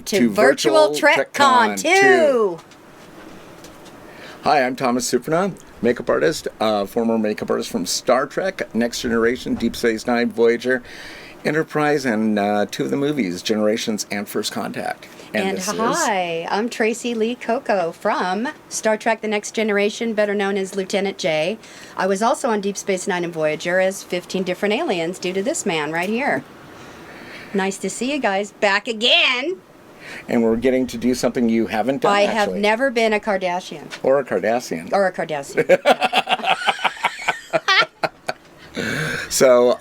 to Virtual TrekCon 2. Hi, I'm Thomas Surprenant, makeup artist, former makeup artist from Star Trek, Next Generation, Deep Space Nine, Voyager, Enterprise, and two of the movies, Generations and First Contact. And hi, I'm Tracee Cocco from Star Trek The Next Generation, better known as Lieutenant J. I was also on Deep Space Nine and Voyager as 15 different aliens due to this man right here. Nice to see you guys back again. And we're getting to do something you haven't done, I have never been a Cardassian. Or a Cardassian. Or a Cardassian. So,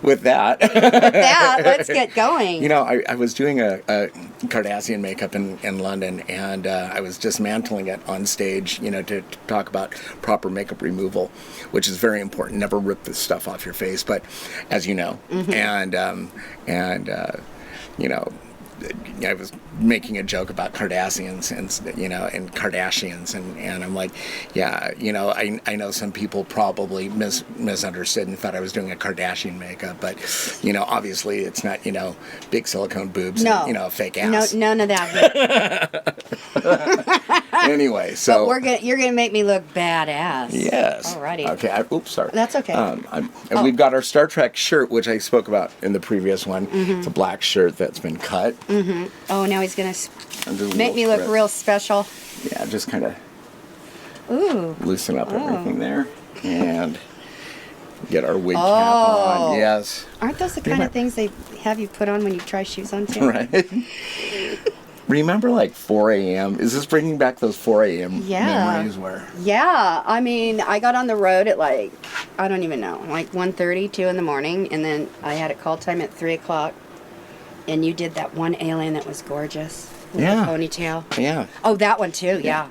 with that, let's get going. You know, I was doing a Cardassian makeup in London, and I was dismantling it on stage, you know, to talk about proper makeup removal, which is very important. Never rip this stuff off your face, but as you know, you know, I was making a joke about Cardassians and, you know, and Kardashians, and I'm like, yeah, you know, I know some people probably misunderstood and thought I was doing a Kardashian makeup, but, you know, obviously it's not, you know, big silicone boobs and, you know, a fake ass. No, none of that. Anyway, so you're gonna make me look badass. Yes. Alrighty. Okay. Oops. Sorry. That's okay. And we've got our Star Trek shirt, which I spoke about in the previous one. It's a black shirt that's been cut. Oh, now he's gonna make me look real special. Yeah, just kind of loosen up everything there and get our wig cap on. Yes. Aren't those the kind of things they have you put on when you try shoes on too? Right. Remember, like 4 a.m.? Is this bringing back those 4 a.m. memories where? Yeah. I mean, I got on the road at like, I don't even know, like 1:30, 2 in the morning, and then I had a call time at 3 o'clock, and you did that one alien that was gorgeous with the ponytail. Yeah. Oh, that one too, yeah.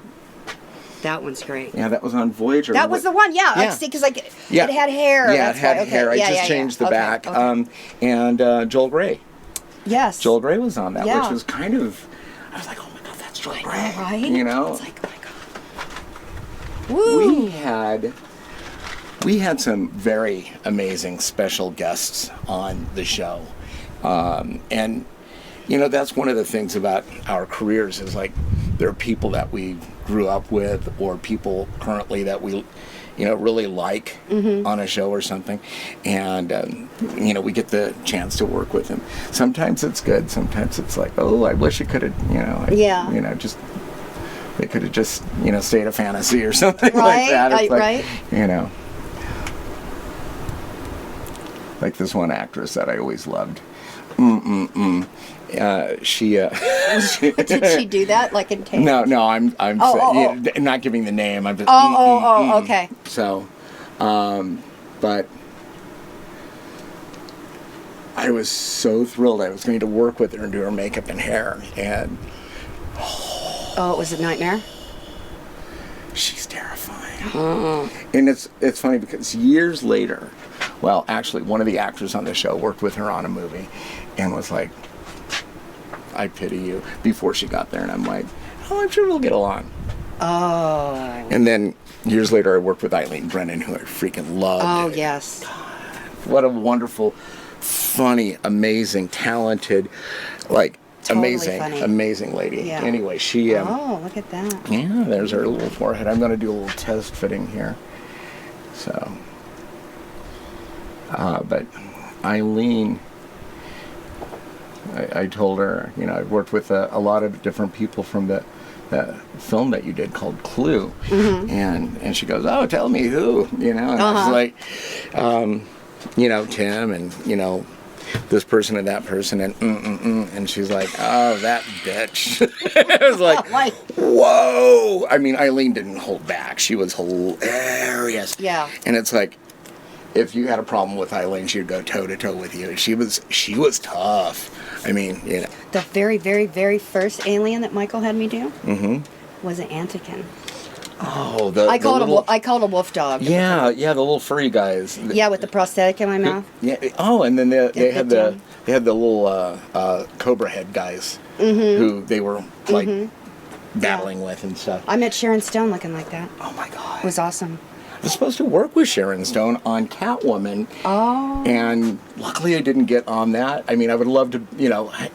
That one's great. Yeah, that was on Voyager. That was the one, yeah. I see, because like, it had hair. Yeah, it had hair. I just changed the back. Okay. And Joel Grey. Yes. Joel Grey was on that, which was kind of, I was like, oh my God, that's Joel Grey. Right? You know? It's like, oh my God. Woo! We had some very amazing special guests on the show. And, you know, that's one of the things about our careers is like there are people that we grew up with or people currently that we, you know, really like on a show or something. And, you know, we get the chance to work with them. Sometimes it's good. Sometimes it's like, oh, I wish it could have, you know, you know, just, they could have just, you know, stayed a fantasy or something like that. It's like, you know, like this one actress that I always loved. She did she do that like in tape? No, I'm not giving the name. I'm just okay. So, but I was so thrilled I was going to work with her and do her makeup and hair, and it was a nightmare. She's terrifying. And it's funny because years later, well, actually, one of the actors on the show worked with her on a movie and was like, I pity you, before she got there. And I'm like, oh, I'm sure we'll get along. Oh. And then years later, I worked with Eileen Brennan, who I freaking loved. Oh, yes. God, what a wonderful, funny, amazing, talented, like, amazing lady. Yeah. Anyway, she... look at that. Yeah, there's her little forehead. I'm going to do a little test fitting here. So... but Eileen, I told her, you know, I've worked with a lot of different people from the film that you did called Clue, and she goes, oh, tell me who, you know, and I was like, you know, Tim, and you know, this person and that person, and she's like, oh, that bitch. I was like, whoa. I mean, Eileen didn't hold back. She was hilarious. Yeah. And it's like, if you had a problem with Eileen, she would go toe to toe with you. She was tough. I mean, you know. The very, very, very first alien that Michael had me do was an Antikin. Oh, I called a wolf dog. Yeah, the little furry guys. Yeah, with the prosthetic in my mouth. Yeah. Oh, and then they had the little cobra head guys who they were like battling with and stuff. I met Sharon Stone looking like that. Oh my God. It was awesome. was supposed to work with Sharon Stone on Catwoman. Oh. And luckily I didn't get on that. I mean, I would love to,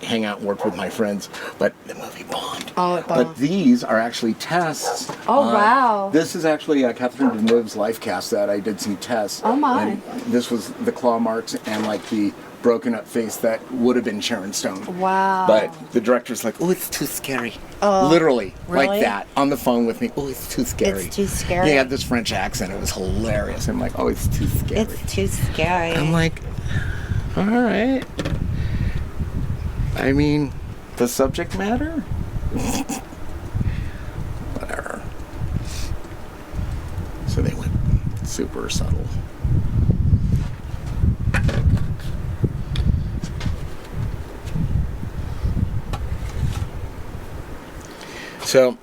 hang out and work with my friends, but the movie bombed. Oh, it bombed. But these are actually tests. Oh, wow. This is actually Catherine Deneuve's life cast that I did some tests. Oh, my. And this was the claw marks and like the broken up face that would have been Sharon Stone. Wow. But the director's like, oh, it's too scary. Oh, literally, really? like that, on the phone with me. Oh, it's too scary. It's too scary. He had this French accent. It was hilarious. I'm like, oh, it's too scary. It's too scary. I'm like, all right. I mean, the subject matter? Whatever. So they went super subtle. So,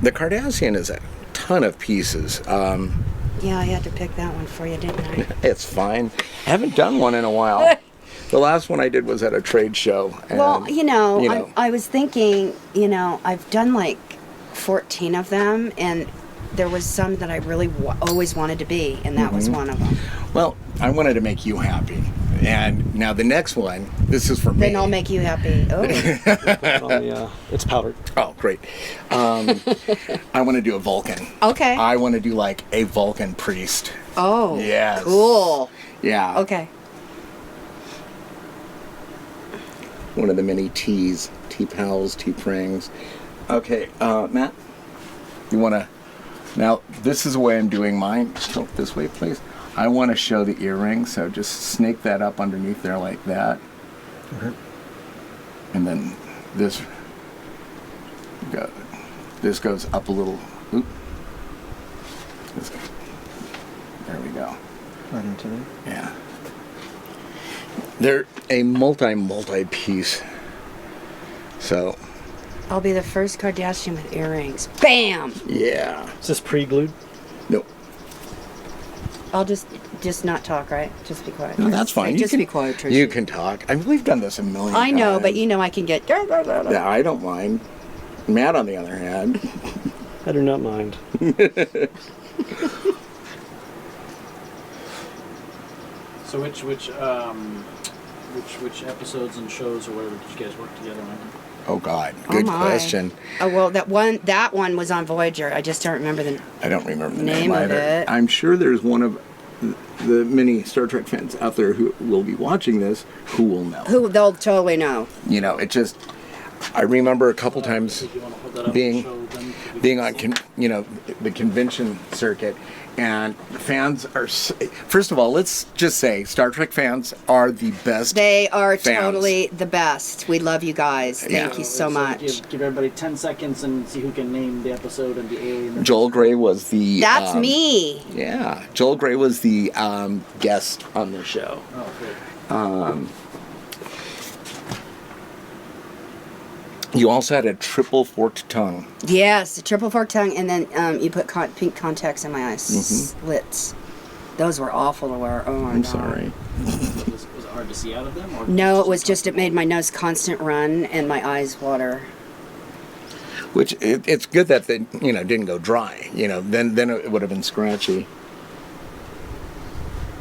the Cardassian is a ton of pieces. Yeah, I had to pick that one for you, didn't I? It's fine. I haven't done one in a while. The last one I did was at a trade show. And, well, I was thinking, I've done like 14 of them, and there was some that I really always wanted to be, and that was one of them. Well, I wanted to make you happy. And now the next one, this is for me. Then I'll make you happy. Oh. It's powdered. Oh, great. I want to do a Vulcan. Okay. I want to do like a Vulcan priest. Oh. Yes. Cool. Yeah. Okay. One of the many T's. T-pals, T-prings. Okay, Matt, you want to... Now, this is the way I'm doing mine. Tilt this way, please. I want to show the earrings, so just snake that up underneath there like that. Okay. And then this goes up a little. Oop. There we go. Right into there. Yeah. They're a multi-piece. So. I'll be the first Cardassian with earrings. Bam! Yeah. Is this pre-glued? Nope. I'll just not talk, right? Just be quiet. No, that's fine. Just be quiet, Tracee. You can talk. I mean, we've done this a million times. I know, but I can get... Yeah, I don't mind. Matt, on the other hand. I do not mind. So which episodes and shows or whatever did you guys work together on? Oh God, good question. Oh well, that one was on Voyager. I just don't remember the I don't remember the name of either. it. I'm sure there's one of the many Star Trek fans out there who will be watching this who will know. Who they'll totally know. It just. I remember a couple times If you want to hold that up being and show them, being on the convention circuit, and the fans are. First of all, let's just say Star Trek fans are the best. They are fans. totally the best. We love you guys. Thank you so much. Give everybody 10 seconds and see who can name the episode and the alien. Joel Grey was the. That's me. Yeah, Joel Grey was the guest on the show. Oh, good. You also had a triple forked tongue. Yes, a triple forked tongue, and then you put pink contacts in my eyes, slits. Those were awful to wear. Oh my I'm God. sorry. Was it hard to see out of them? Or No, it was just it made my nose constant run and my eyes water. Which it's good that they didn't go dry. Then it would have been scratchy.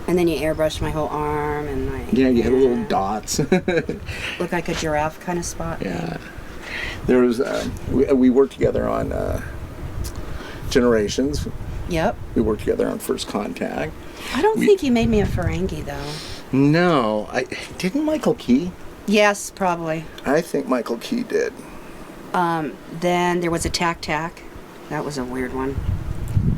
And then you airbrushed my whole arm and my Yeah, you had little dots. looked like a giraffe kind of spot. Yeah. There was we worked together on Generations. Yep. We worked together on First Contact. I don't think you made me a Ferengi though. No, didn't Michael Key? Yes, probably. I think Michael Key did. Then there was a Tac Tac. That was a weird one.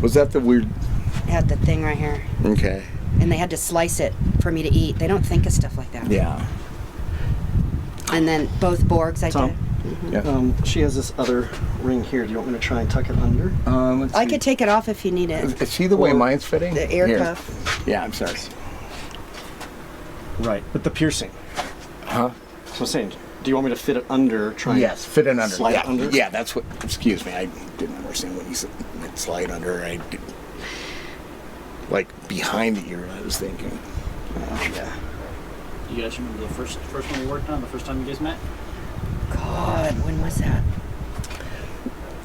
Was that the weird? It had the thing right here. Okay. And they had to slice it for me to eat. They don't think of stuff like that. Yeah. And then both Borgs I Tom? did. Yeah. She has this other ring here. Do you want me to try and tuck it under? Let's I see. could take it off if you need it. See the way Or mine's fitting? The air Here. cuff. Yeah, I'm sorry. Right, but the piercing. Huh? So I'm saying, do you want me to fit it under? Try Yes, fit it under. Slide yeah, it under? Yeah, that's what. Excuse me, I didn't understand what you said. Slide under. I did, like behind the ear. I was thinking. Yeah. You guys remember the first one we worked on? The first time you guys met? God, when was that?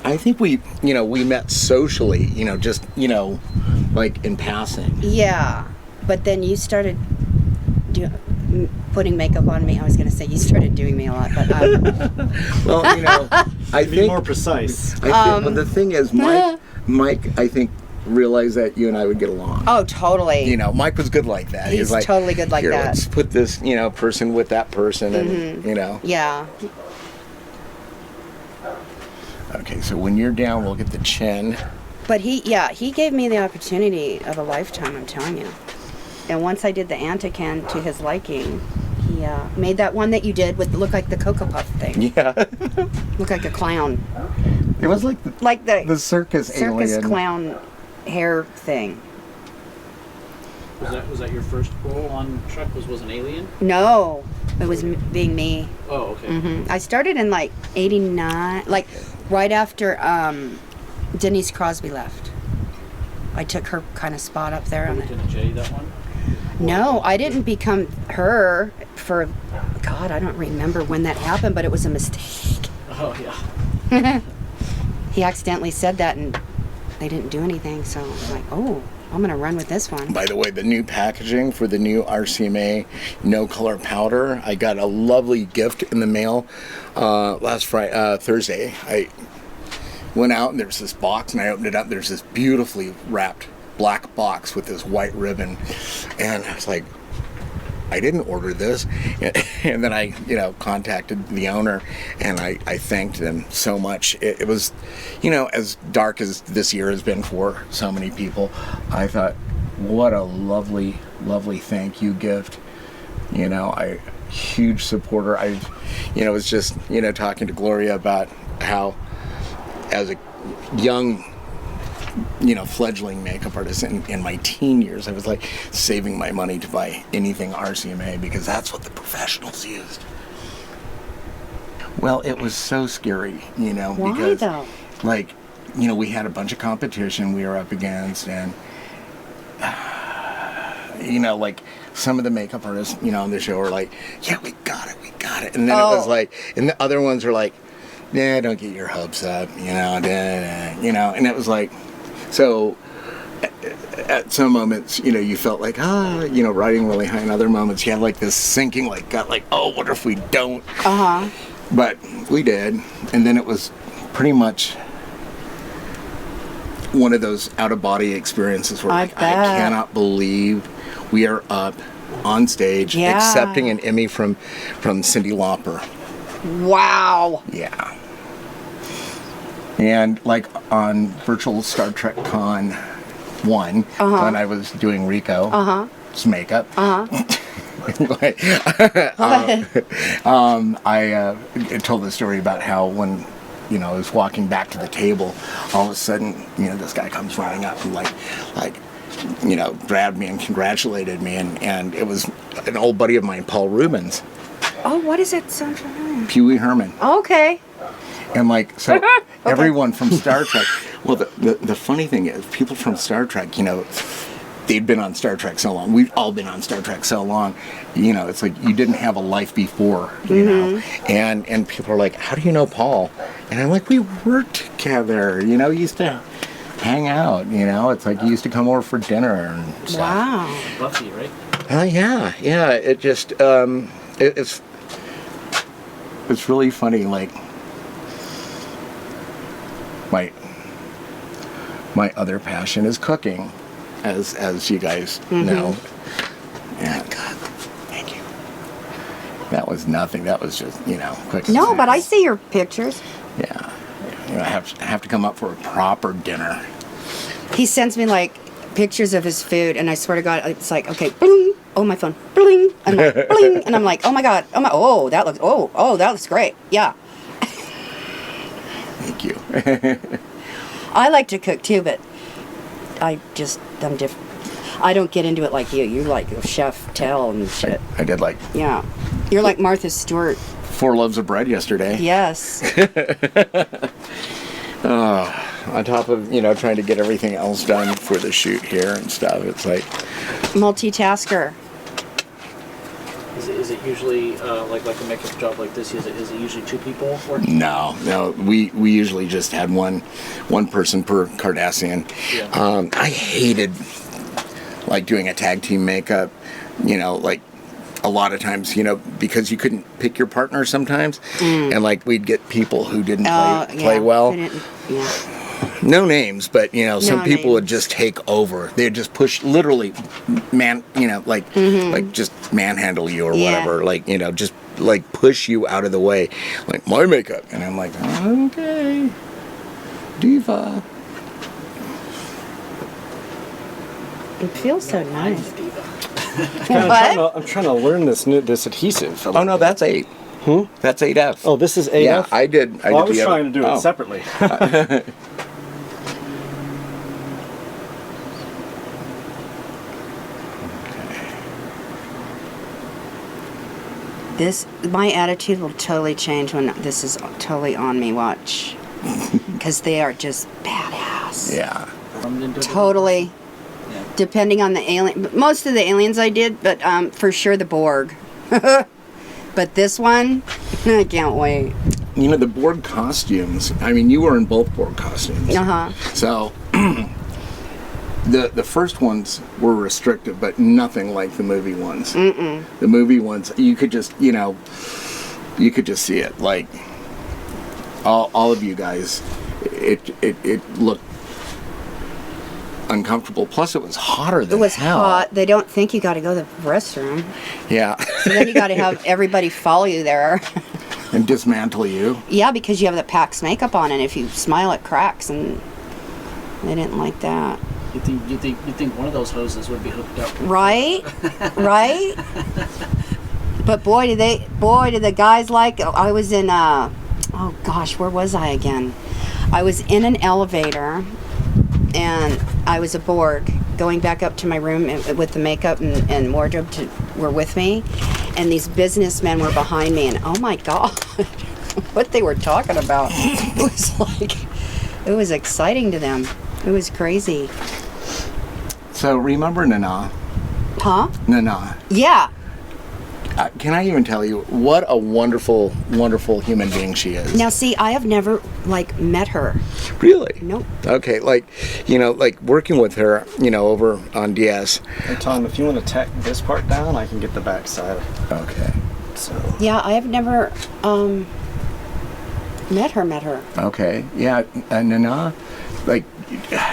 I think we met socially, just, like in passing. Yeah, but then you started putting makeup on me. I was going to say you started doing me a lot, but Well, I To be think more precise. well, the thing is, Mike, I think, realized that you and I would get along. oh, totally. Mike was good like that. He's like, totally good like "Here, that." let's put this, person with that person, and Yeah. Okay, so when you're down, we'll get the chin. But he gave me the opportunity of a lifetime, I'm telling you. And once I did the Antican to his liking, he made that one that you did with look like the Cocoa Puff thing. Yeah. Look like a clown. It was like the circus alien. Clown hair thing. Was that your first role on Trek? Was an alien? No, it was being me. Oh, okay. I started in like 89, like right after Denise Crosby left. I took her kind of spot up there on it. Lieutenant J, that one? No, I didn't become her for, God, I don't remember when that happened, but it was a mistake. Oh, yeah. He accidentally said that and they didn't do anything, so I'm like, oh, I'm going to run with this one. By the way, the new packaging for the new RCMA no color powder, I got a lovely gift in the mail last Thursday. I went out and there's this box and I opened it up. There's this beautifully wrapped black box with this white ribbon. And I was like, I didn't order this. And then I, contacted the owner and I thanked them so much. It was, as dark as this year has been for so many people, I thought, what a lovely, lovely thank you gift. Huge supporter. I was just, talking to Gloria about how as a young fledgling makeup artist in my teen years, I was like saving my money to buy anything RCMA because that's what the professionals used. Well, it was so scary, Why, because though? we had a bunch of competition we were up against, and some of the makeup artists, on the show were like, yeah, we got it. And then it was like, and the other ones were like, nah, don't get your hopes up, and it was like, so at some moments, you felt like, riding really high. In other moments, you had like this sinking, oh, what if we don't? Uh-huh. But we did. And then it was pretty much one of those out-of-body experiences where I I cannot believe we are up on stage accepting an Emmy from Cyndi Lauper. Wow. Yeah. And on virtual Star Trek Con 1, when I was doing Rico's makeup, anyway, I told the story about how when I was walking back to the table, all of a sudden this guy comes running up and grabbed me and congratulated me, and it was an old buddy of mine, Paul Rubens. Oh, what is it? Sound familiar? Pee Wee Herman. Okay. And everyone from Star Trek. Well, the funny thing is, people from Star Trek, they'd been on Star Trek so long. We've all been on Star Trek so long. It's like you didn't have a life before, know. And people are like, how do you know Paul? And I'm like, we worked together. We used to hang out. It's like you used to come over for dinner and stuff. Wow. Buffy, right? Yeah. It just it's really funny. My other passion is cooking, as you guys know. Yeah, God, thank you. That was nothing. That was just quick. No, but I see your pictures. Yeah, I have to come up for a proper dinner. He sends me pictures of his food, and I swear to God, it's like, okay, bling, oh my phone, bling, and I'm like, bling, and I'm like, oh my God, that looks great, yeah. Thank you. I like to cook too, but I'm different. I don't get into it like you. You're like a chef tell and shit. I did Yeah. You're like Martha Stewart. 4 loaves of bread yesterday. Yes. On top of, trying to get everything else done for the shoot here and stuff. It's like... Multitasker. Is it usually like a makeup job like this? Is it usually 2 people working? No. We usually just had one person per Cardassian. Yeah. I hated like doing a tag team makeup. Like a lot of times, because you couldn't pick your partner sometimes, and like we'd get people who didn't play well. Yeah. No names, but some people would names. just take over. They'd just push, literally, like just manhandle you or Yeah. whatever. Like just like push you out of the way. Like my makeup, and I'm like, okay, diva. It feels so nice. I'm trying to learn this adhesive. Oh no, that's 8. That's 8F. Oh, this is 8F? Yeah, I did. Well, I was the trying other- to do oh. it separately. My attitude will totally change when this is totally on me. Watch, because they are just badass. Yeah. Totally. Yeah. Depending on the alien, most of the aliens I did, but for sure the Borg. But this one, I can't wait. The Borg costumes. I mean, you were in both Borg costumes. So the first ones were restrictive, but nothing like the movie ones. The movie ones, you could just see it. Like all of you guys, it looked uncomfortable. Plus, it was hotter than It was hell. hot. They don't think you got to go to the restroom. Yeah. So then you got to have everybody follow you there. And dismantle you. Yeah, because you have the Pax makeup on, and if you smile, it cracks, and they didn't like that. You think one of those hoses would be hooked up? Right? Right? But boy, did the guys like... I was in... oh, gosh, where was I again? I was in an elevator, and I was a Borg going back up to my room with the makeup and wardrobe were with me, and these businessmen were behind me, and oh my God, what they were talking about. It was exciting to them. It was crazy. So remember Nana? Huh? Nana. Yeah. Can I even tell you what a wonderful, wonderful human being she is? Now, see, I have never, met her. Really? Nope. Okay, like working with her, over on DS. Hey, Tom, if you want to tack this part down, I can get the back side. Okay. So. Yeah, I have never, met her. Okay. Yeah, Nana,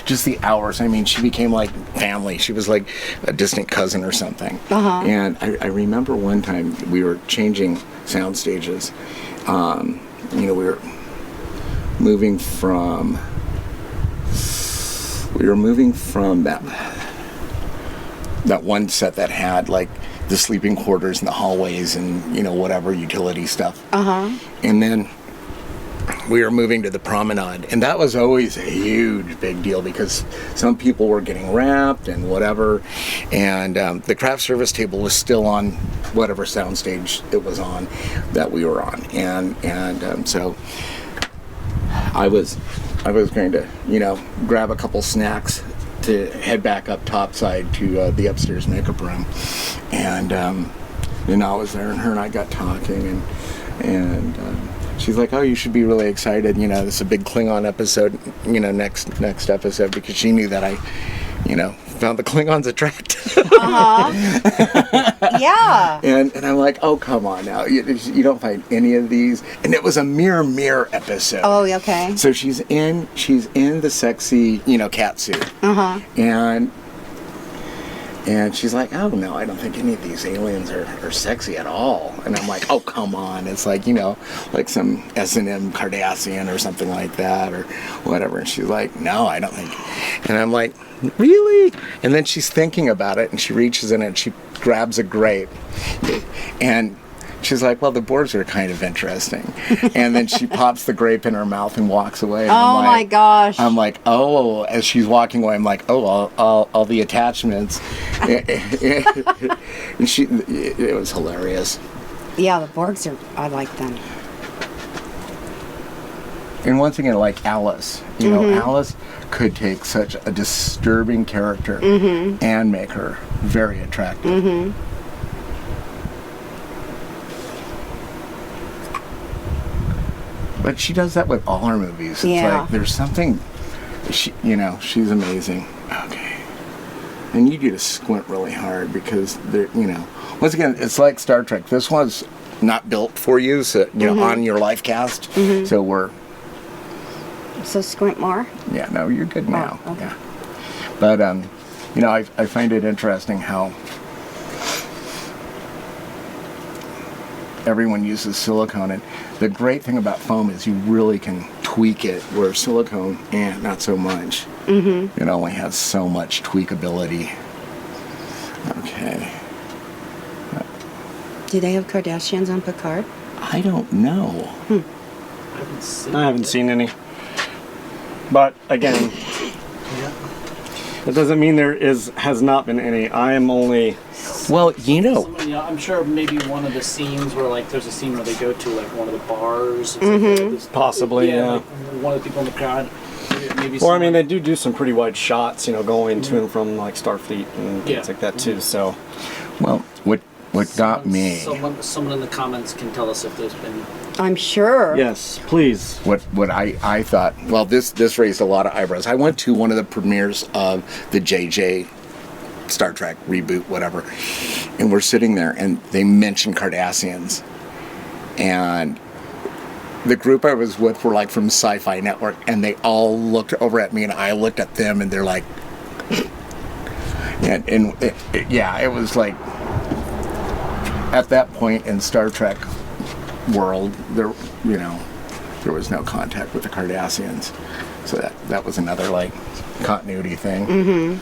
just the hours. I mean, she became like family. She was like a distant cousin or something. Uh-huh. And I remember one time we were changing sound stages. We were moving from that one set that had like the sleeping quarters and the hallways and whatever utility stuff. Uh-huh. And then we were moving to the promenade, and that was always a huge big deal because some people were getting wrapped and whatever, and the craft service table was still on whatever soundstage it was on that we were on, and so I was going to grab a couple snacks to head back up topside to the upstairs makeup room, and I was there, and her and I got talking, and she's like, "Oh, you should be really excited. This is a big Klingon episode. Next episode," because she knew that I, found the Klingons attractive. Uh-huh. Yeah. And I'm like, "Oh, come on now. You don't find any of these." And it was a mirror episode. Oh, okay. So she's in the sexy, cat suit. Uh-huh. And she's like, "Oh no, I don't think any of these aliens are sexy at all." And I'm like, "Oh, come on. It's like, like some S&M Cardassian or something like that or whatever." And she's like, "No, I don't think." And I'm like, "Really?" And then she's thinking about it, and she reaches in and she grabs a grape. And she's like, "Well, the Borgs are kind of interesting." And then she pops the grape in her mouth and walks away. And Oh, my gosh. I'm like, "Oh," as she's walking away, I'm like, "Oh, all the attachments." And it was hilarious. Yeah, the Borgs I like them. And once again, like Alice, Alice could take such a disturbing character and make her very attractive. But she does that with all her movies. It's Yeah. like there's something, she's amazing. Okay. And you need to squint really hard because once again, it's like Star Trek. This one's not built for you, so on your life cast. So we're So squint more. yeah, no, you're good now. okay. Yeah. But I find it interesting how everyone uses silicone, and the great thing about foam is you really can tweak it, where silicone, not so much. It only has so much tweakability. Okay. Do they have Kardashians on Picard? I don't know. I haven't seen any. But again, that doesn't mean has not been any. I am only. Well, I'm sure maybe one of the scenes where like there's a scene where they go to like one of the bars. It's like, this- Possibly, yeah. Like, one of the people in the crowd. Maybe Or I some, mean, like, they do some pretty wide shots, going to and from like Starfleet and things like that too. So well, what got me, Someone in the comments can tell us if there's been. I'm sure. yes, please. what I thought, well, this raised a lot of eyebrows. I went to one of the premieres of the JJ Star Trek reboot, whatever, and we're sitting there, and they mentioned Cardassians, and the group I was with were like from Sci-Fi Network, and they all looked over at me, and I looked at them, and they're like, and it was like, at that point in Star Trek world, there was no contact with the Cardassians, so that was another like continuity thing.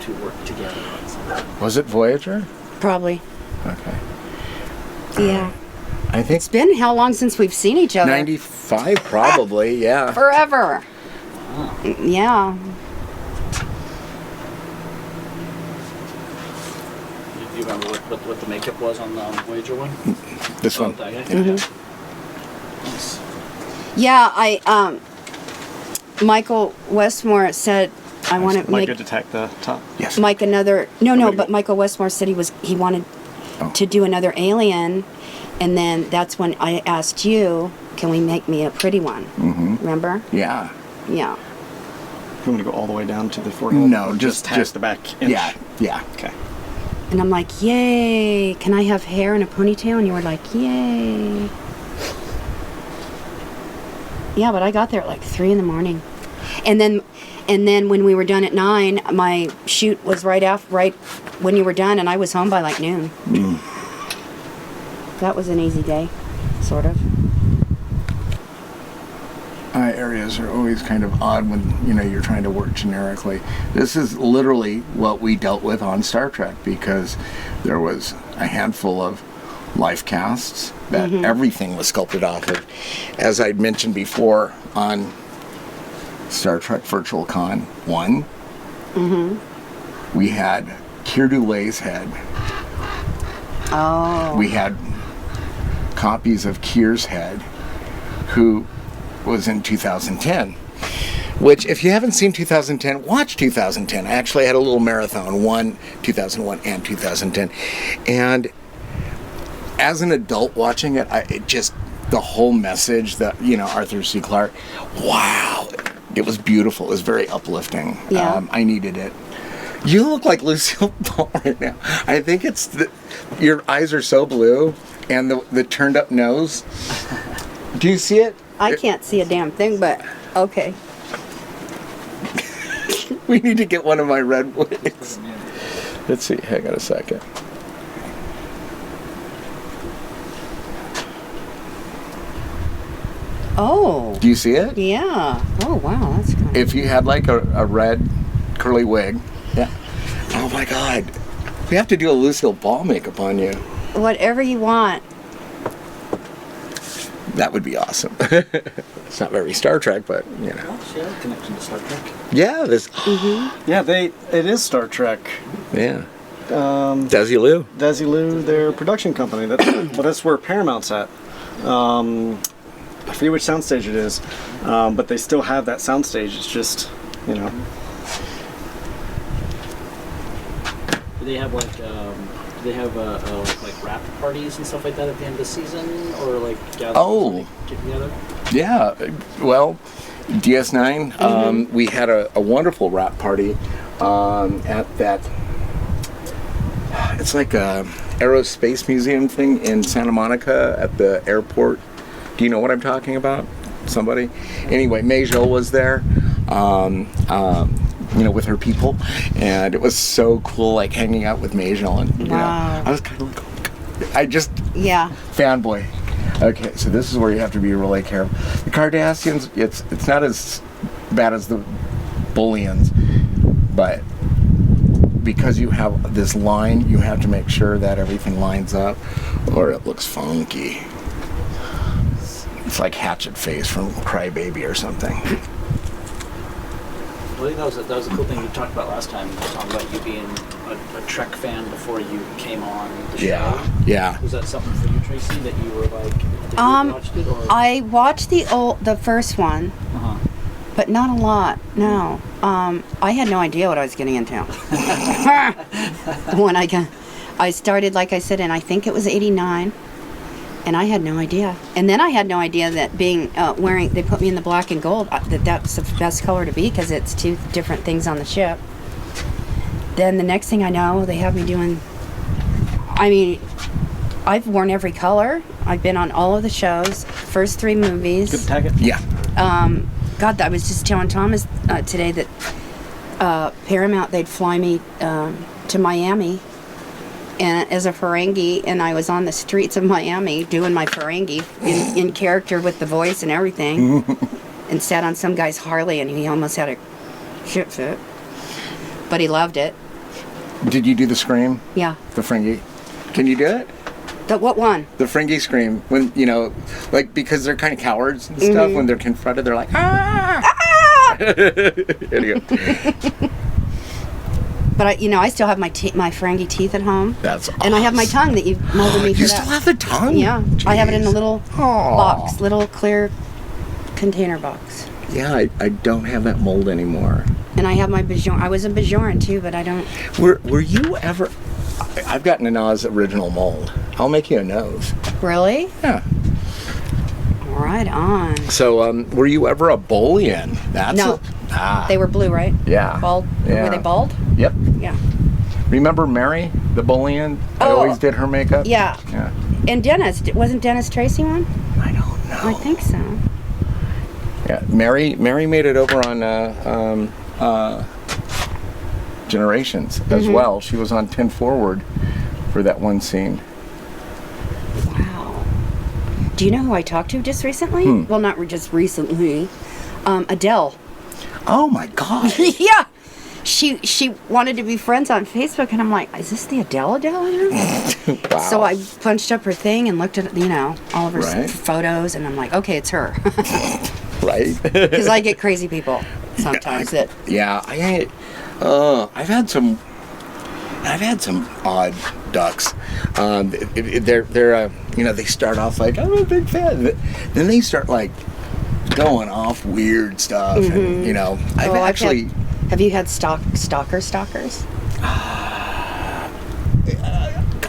To work together. Was it Voyager? Probably. Okay. Yeah. I think It's been how long since we've seen each other? 95, probably. Yeah. Forever. Yeah. Do you remember what the makeup was on the Voyager one? This one. That guy? Nice. Yeah, Michael Westmore said, I want to Might make go to tack the top. Yes. Mike another. No, Somebody but go- Michael Westmore said he wanted to do another alien, and then that's when I asked you, can we make me a pretty one? Remember? Yeah. Yeah. You want to go all the way down to the forehead? No, Or just tack the back inch? Yeah. Okay. And I'm like, yay! Can I have hair and a ponytail? And you were like, yay! Yeah, but I got there at like 3 a.m, and then when we were done at 9, my shoot was right when you were done, and I was home by like noon. That was an easy day, sort of. Eye areas are always kind of odd when you're trying to work generically. This is literally what we dealt with on Star Trek, because there was a handful of life casts that everything was sculpted off of. As I'd mentioned before on Star Trek Virtual Con 1, we had Keir Dulay's head. Oh. We had copies of Keir's head, who was in 2010. Which, if you haven't seen 2010, watch 2010. I actually had a little marathon, 2001 and 2010. And as an adult watching it, the whole message that, Arthur C. Clarke, wow, it was beautiful. It was very uplifting. Yeah. I needed it. You look like Lucille Ball right now. I think it's your eyes are so blue, and the turned up nose. Do you see it? I can't see a damn thing, but okay. We need to get one of my red wigs. Let's see. Hang on a second. Oh. Do you see it? Yeah. Oh, wow. That's kind of... If you had like a red curly wig. Yeah. Oh my God. We have to do a Lucille Ball makeup on you. Whatever you want. That would be awesome. It's not very Star Trek, but Well, she has a connection to Star Trek. Yeah, this. Yeah, it is Star Trek. Yeah. Desilu. Desilu, their production company. That's where Paramount's at. I forget which soundstage it is, but they still have that soundstage. It's just, Do they have like rap parties and stuff like that at the end of the season, or like gather Oh. get together? Yeah, well, DS9, we had a wonderful wrap party at that. It's like a aerospace museum thing in Santa Monica at the airport. Do you know what I'm talking about? Somebody? Anyway, Majel was there, with her people, and it was so cool, like hanging out with Majel, and you know, I was kind of like, I just fanboy. Okay, so this is where you have to be really careful. The Cardassians, it's not as bad as the Bullions, but because you have this line, you have to make sure that everything lines up, or it looks funky. It's like Hatchet Face from Crybaby or something. I think that was a cool thing you talked about last time, talking about you being a Trek fan before you came on the show. Yeah. Was that something for you, Tracee, that you were like, that you watched it? Or? I watched the first one, but not a lot. No, I had no idea what I was getting into when I started. Like I said, and I think it was '89. And I had no idea. And then I had no idea that being they put me in the black and gold, that's the best color to be because it's two different things on the ship. Then the next thing I know, they have me doing, I've worn every color. I've been on all of the shows, first 3 movies. Good packet. Yeah. God, I was just telling Thomas today that Paramount, they'd fly me to Miami and as a Ferengi, and I was on the streets of Miami doing my Ferengi in character with the voice and everything, and sat on some guy's Harley, and he almost had a shit fit, but he loved it. Did you do the scream? Yeah. The Ferengi? Can you do it? What one? The Ferengi scream, when, because they're kind of cowards and stuff, when they're confronted, they're like, ah! There you go. But I still have my Ferengi teeth at home. That's awesome. And I have my tongue that you've molded me for. You still have the tongue? Yeah. Jeez. I have it in a little box, little clear container box. Yeah, I don't have that mold anymore. And I have my Bajoran. I was a Bajoran too, but I don't. Were you ever? I've got Nana's original mold. I'll make you a nose. Really? Yeah. Right on. So, were you ever a Bullion? No. They were blue, right? Yeah. Bald? Yeah. Were they bald? Yep. Yeah. Remember Mary, the Bullion? I always did her makeup? Yeah. Yeah. And Dennis, wasn't Dennis Tracee one? I don't know. I think so. Yeah. Mary made it over on Generations as well. She was on 10 Forward for that one scene. Wow. Do you know who I talked to just recently? Well, not just recently. Adele. Oh my God. Yeah. She wanted to be friends on Facebook, and I'm like, is this the Adele? Wow. So I punched up her thing and looked at, all of her Right. photos, and I'm like, okay, it's her. Right? Because I get crazy people sometimes that. Yeah, I've had some odd ducks. They're they start off like, I'm a big fan, then they start like going off weird stuff, and I've actually. Have you had stalkers?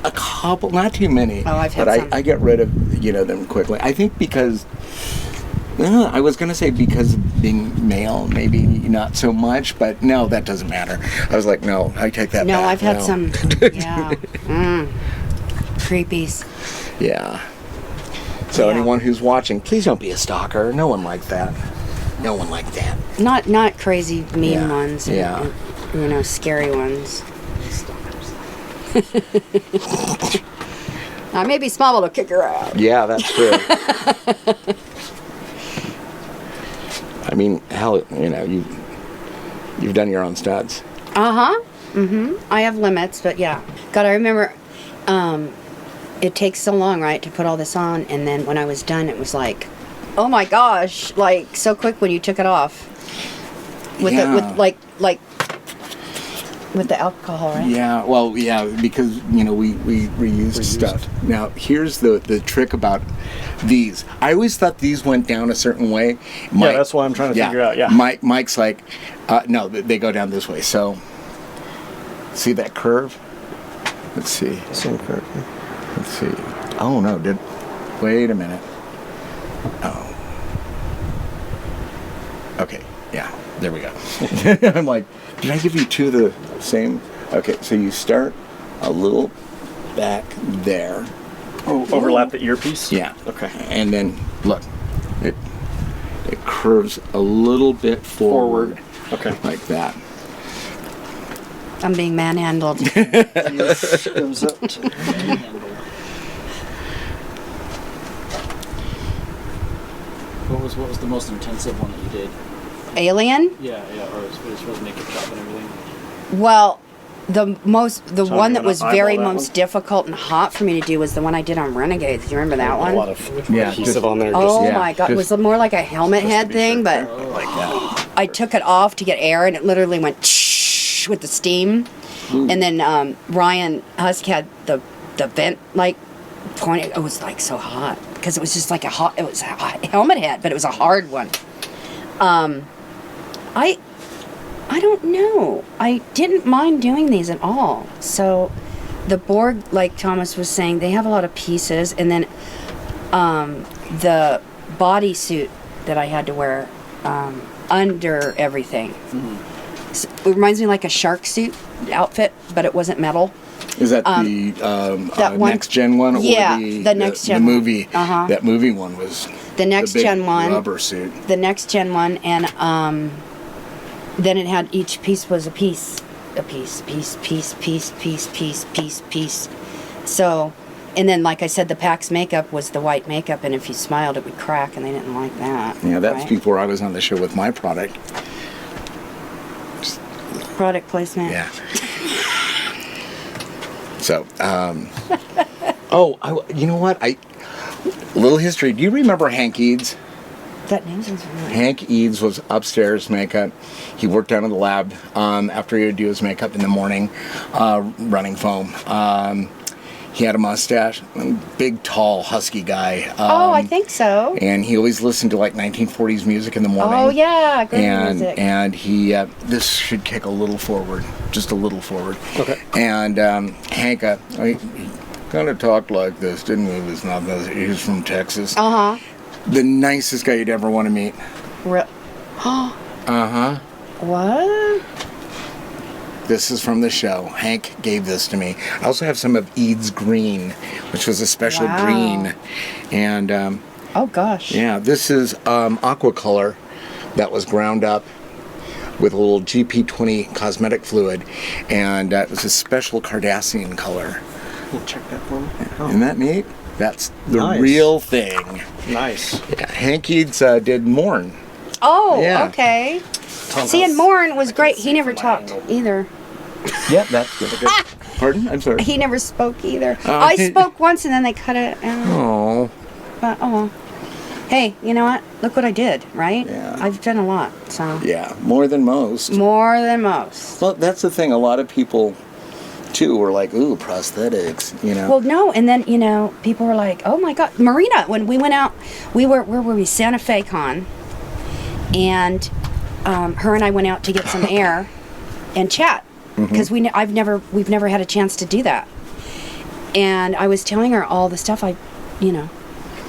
A couple, not too many. Oh, I've had but some. I get rid of them quickly. I think because. I was going to say because of being male, maybe not so much, but no, that doesn't matter. I was like, no, I take that back. No, I've had No. some. Yeah. Creepies. Yeah. So Yeah. anyone who's watching, please don't be a stalker. No one like that. No one like that. Not crazy mean Yeah. ones. Yeah. And, scary ones. I may be small, but I'll kick her out. Yeah, that's true. I mean, hell, you've done your own stunts. I have limits, but yeah. God, I remember. It takes so long, right, to put all this on, and then when I was done, it was like, oh my gosh, like so quick when you took it off. With the alcohol, right? Yeah, well, yeah, because we reused stuff. Now, here's the trick about these. I always thought these went down a certain way. Yeah, that's what I'm trying to figure out. Yeah. Mike's like, no, they go down this way. So, see that curve? Let's see. Same curve. Let's see. Oh no! Wait a minute. Oh. there we go. I'm like, did I give you two of the same? Okay, so you start a little back there. Oh, overlap the earpiece? Yeah. Okay. And then, look, it curves a little bit forward. Okay. Like that. I'm being manhandled. This goes up to What was the most intensive one that you did? Alien? Yeah, or was supposed to make a job and everything? Well, the So one you that wanna was eyeball very that most one? difficult and hot for me to do was the one I did on Renegades. Do you remember that A one? lot of Yeah, adhesive just- on there. Oh Yeah, my god, it just- was more like a helmet head be thing, sure. but Like that. I took it off to get air and it literally went with the steam. And then Ryan Husk had the vent like pointed. It was like so hot because it was just like it was a helmet head, but it was a hard one. I don't know. I didn't mind doing these at all. So the Borg, like Thomas was saying, they have a lot of pieces, and then the bodysuit that I had to wear under everything. So it reminds me like a shark suit outfit, but it wasn't metal. Is that the that one- next gen one? Or Yeah, the next the gen one. movie. Uh-huh. That movie one was The next the big gen one. rubber suit. The next gen one, and then it had each piece was a piece. So, and then like I said, the Pax makeup was the white makeup, and if you smiled, it would crack, and they didn't like that. Yeah, that's right? before I was on the show with my product. Product placement. Yeah. So, you know what? Little history. Do you remember Hank Eads? That name sounds familiar. Hank Eads was upstairs makeup. He worked down in the lab after he would do his makeup in the morning, running foam. He had a mustache, big, tall, husky guy. I think so. And he always listened to like 1940s music in the morning. Oh yeah, great and music. and he this should kick a little forward, just a little forward. Okay. And Hank, he kind of talked like this, didn't he? He was from Texas. Uh huh. The nicest guy you'd ever want to meet. What? This is from the show. Hank gave this to me. I also have some of Eads Green, which was a special Wow. green. And Oh gosh. yeah, this is aqua color that was ground up with a little GP20 cosmetic fluid, and it was a special Cardassian color. We'll check that for me. Isn't that neat? That's the Nice. real thing. Nice. Yeah, Hank Eads did Morn. Oh, Yeah. okay. See, and Morin was great. He never talked either. Yep, that's good. Pardon? I'm sorry. He never spoke either. Oh. I spoke once and then they cut it out. Oh. But, oh well. Hey, you know what? Look what I did, right? Yeah. I've done a lot, so. Yeah, more than most. More than most. Well, that's the thing. A lot of people, too, were like, ooh, prosthetics, you know. Well, no, and then, you know, people were like, oh my God. Marina, when we went out, where were we? Santa Fe Con. And her and I went out to get some air and chat. Because we've never had a chance to do that. And I was telling her all the stuff I,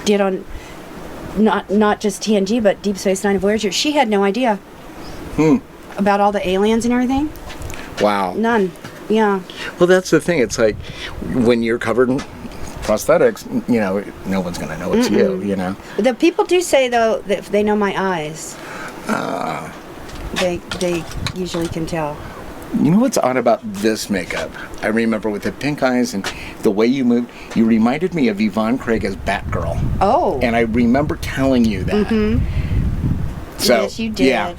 did on not just TNG, but Deep Space Nine and Voyager. She had no idea about all the aliens and everything. Wow. None. Yeah. Well, that's the thing. It's like when you're covered in prosthetics, no one's going to know it's you, The people do say, though, that if they know my eyes, they usually can tell. You know what's odd about this makeup? I remember with the pink eyes and the way you moved, you reminded me of Yvonne Craig as Batgirl. Oh. And I remember telling you that. So, yes, you did. Yeah.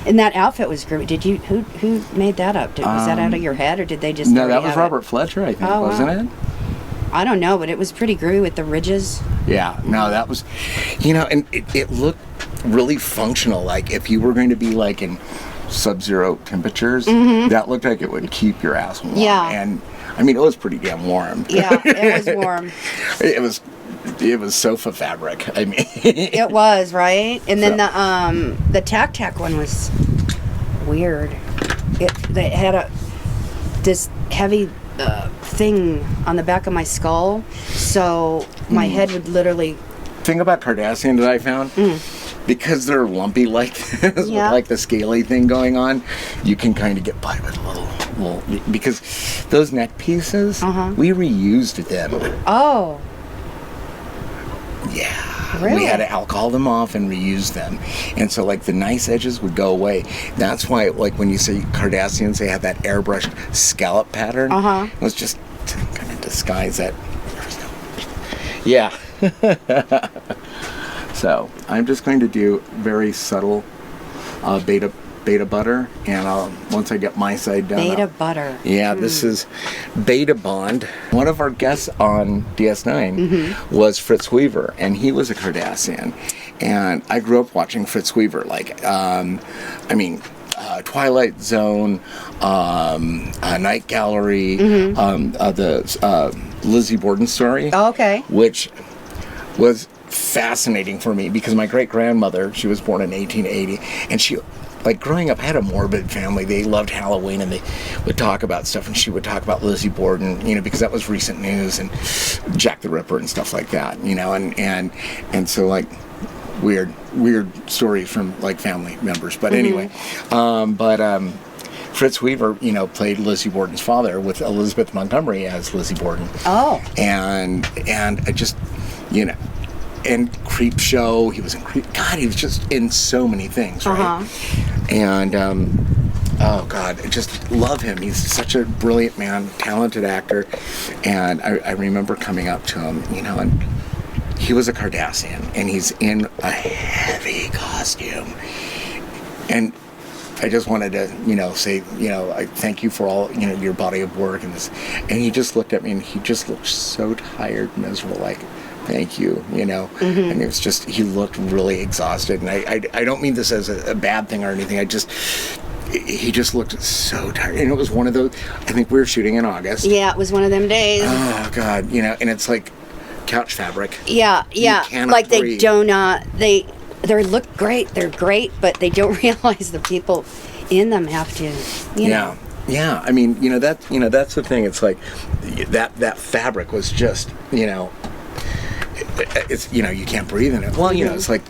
And that outfit was great. Did you? Who made that up? Was that out of your head, or did they just? No, already that was have it? Robert Fletcher, I think, Oh, wow. wasn't it? I don't know, but it was pretty groovy with the ridges. Yeah, no, that was, and it looked really functional. Like if you were going to be like in sub-zero temperatures, that looked like it would keep your ass warm. Yeah. And I mean, it was pretty damn warm. Yeah, it was warm. It was sofa fabric. I mean, It was, right? And then the tac one was weird. They had this heavy thing on the back of my skull, so my head would literally. thing about Cardassian that I found, because they're lumpy like this, Yeah. with like the scaly thing going on, you can kind of get by with a little, because those neck pieces, we reused them. Oh, Yeah. Really? We had to alcohol them off and reuse them. And so, like, the nice edges would go away. That's why, like, when you say Cardassians, they have that airbrushed scallop pattern. It was just to kind of disguise that. Yeah. So, I'm just going to do very subtle beta butter, and once I get my side done, beta butter. yeah, this is Beta Bond. One of our guests on DS9 was Fritz Weaver, and he was a Cardassian. And I grew up watching Fritz Weaver, like, Twilight Zone, Night Gallery, the Lizzie Borden story. Oh, okay. Which was fascinating for me because my great-grandmother, she was born in 1880, and she, like, growing up, I had a morbid family. They loved Halloween, and they would talk about stuff, and she would talk about Lizzie Borden, because that was recent news, and Jack the Ripper and stuff like that, and so, like, weird stories from, like, family members. But anyway, Fritz Weaver, played Lizzie Borden's father with Elizabeth Montgomery as Lizzie Borden. Oh. And I just, and Creep Show, he was in Creep. God, he was just in so many things, right? And oh God, I just love him. He's such a brilliant man, talented actor. And I remember coming up to him, and he was a Cardassian, and he's in a heavy costume. And I just wanted to, say, I thank you for all, your body of work and this. And he just looked at me, and he just looked so tired, miserable, like, thank you, and it was just, he looked really exhausted. And I don't mean this as a bad thing or anything. He just looked so tired. And it was one of those, I think we were shooting in August. Yeah, it was one of them days. Oh God, and it's like couch fabric. Yeah. cannot Like they breathe. do not, they look great, they're great, but they don't realize the people in them have to, know. Yeah, I mean, that's the thing. It's like that fabric was just, it's, you can't breathe in it. Well, it's like,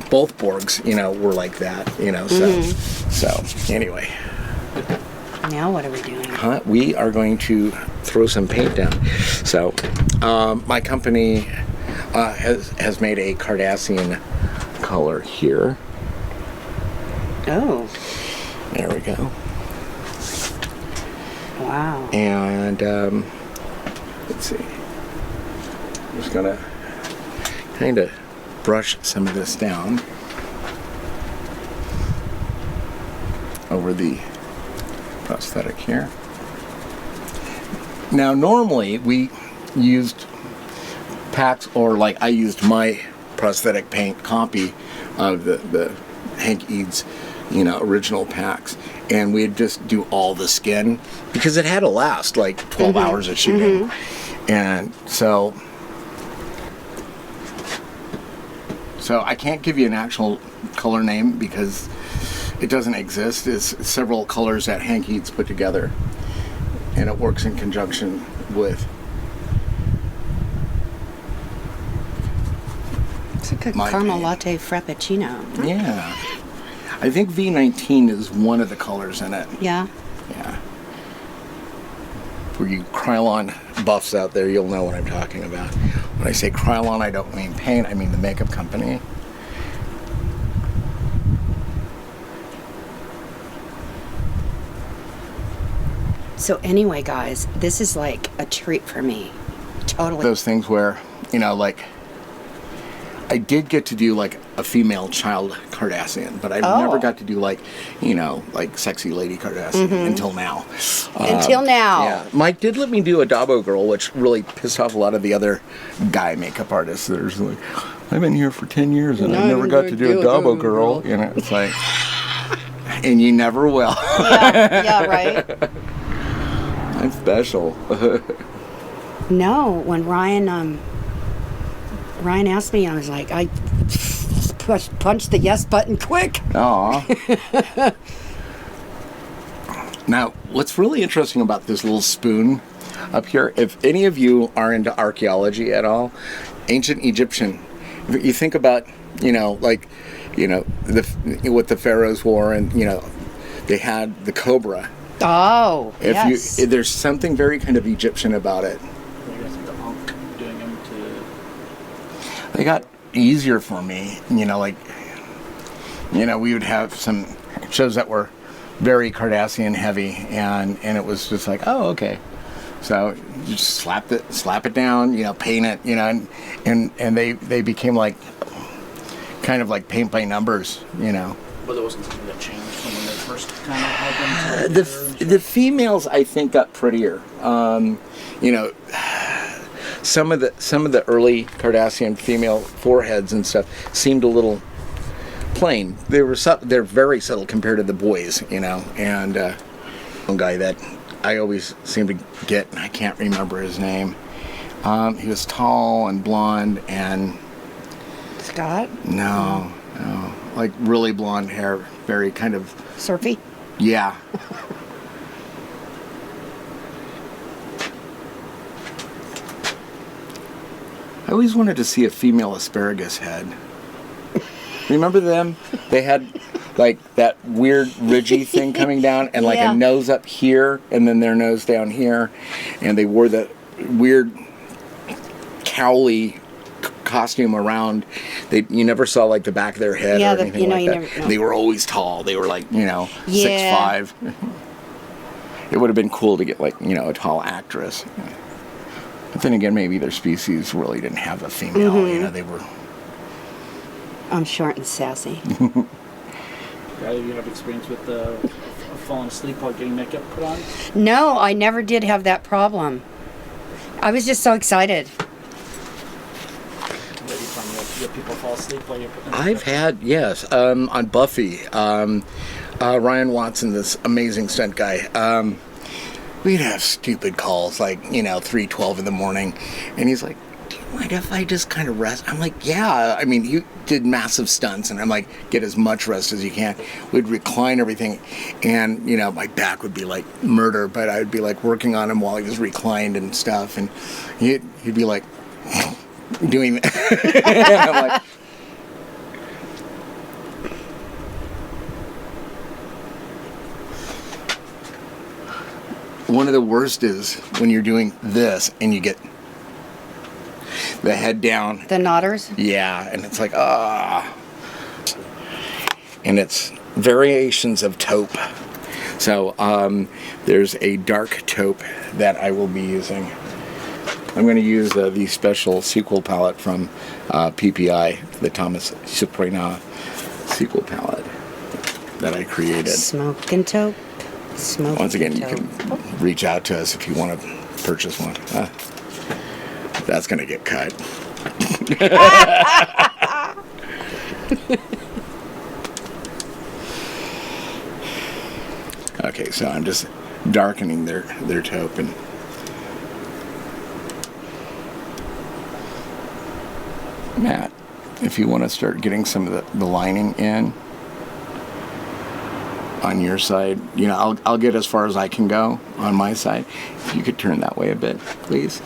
both Borgs, were like that, so anyway. Now what are we doing? We are going to throw some paint down. So, my company has made a Cardassian color here. Oh. There we go. Wow. And let's see. I'm just gonna kind of brush some of this down over the prosthetic here. Now, normally we used packs, or like I used my prosthetic paint copy of the Hank Eads, original packs, and we'd just do all the skin because it had to last like 12 hours of shooting. And so I can't give you an actual color name because it doesn't exist. It's several colors that Hank Eads put together, and it works in conjunction with It's like a my caramel paint. latte frappuccino. Yeah. I think V19 is one of the colors in it. Yeah. Yeah. For you Krylon buffs out there, you'll know what I'm talking about. When I say Krylon, I don't mean paint, I mean the makeup company. So anyway, guys, this is like a treat for me. Totally. Those things where, like, I did get to do like a female child Cardassian, but I never got to do like, like sexy lady Cardassian until now. Until now. Yeah, Mike did let me do a Dabo girl, which really pissed off a lot of the other guy makeup artists. There's like, I've been here for 10 years and I never got to do a Dabo girl. It's like, and you never will. Yeah, right. I'm special. No, when Ryan asked me, I was like, I punched the yes button quick. Aw. Now, what's really interesting about this little spoon up here, if any of you are into archaeology at all, ancient Egyptian, if you think about, like you know, what the pharaohs wore, and you know, they had the cobra. Oh, If yes. there's something very kind of Egyptian about it. I guess the Ankh doing them to. They got easier for me, you know, like, you know, we would have some shows that were very Cardassian heavy, and it was just like, oh, okay. So you just slap it down, you know, paint it, you know, and they became like kind of like paint by numbers, you know. But there wasn't something that changed from when they first kind of had them. The females, I think, got prettier. You know, some of the early Cardassian female foreheads and stuff seemed a little plain. They're very subtle compared to the boys, you know. And one guy that I always seem to get, and I can't remember his name. He was tall and blonde and Scott? no, like really blonde hair, very kind of Surfy? yeah. I always wanted to see a female asparagus head. Remember them? They had like that weird ridgy thing coming down and like Yeah. a nose up here and then their nose down here. And they wore the weird cowly costume around. You never saw like the back of their head Yeah, or anything you know, like you that. never know. They were always tall. They were like, you know, Yeah. 6'5". It would have been cool to get like, you know, a tall actress. But then again, maybe their species really didn't have a female. Mm-hmm. You know, they were. I'm short and sassy. You have experience with falling asleep while getting makeup put on? No, I never did have that problem. I was just so excited. That you find that people fall asleep while you're putting on I've makeup? had, yes, on Buffy, Ryan Watson, this amazing stunt guy, we'd have stupid calls, like, you know, 3:12 in the morning, and he's like, do you mind if I just kind of rest? I'm like, yeah, I mean, you did massive stunts, and I'm like, get as much rest as you can. We'd recline everything, and, you know, my back would be like murder, but I'd be like working on him while he was reclined and stuff, and he'd be like, doing that. I'm like, one of the worst is when you're doing this and you get the head down. The nodders? Yeah, and it's like, ah. And it's variations of taupe. So there's a dark taupe that I will be using. I'm going to use the special sequel palette from PPI, the Thomas Surprenant sequel palette that I created. Smoke and taupe. Smoke Once again, and you taupe. can reach out to us if you want to purchase one. That's going to get cut. Okay, so I'm just darkening their taupe and Matt, if you want to start getting some of the lining in on your side, you know, I'll get as far as I can go on my side. If you could turn that way a bit, please.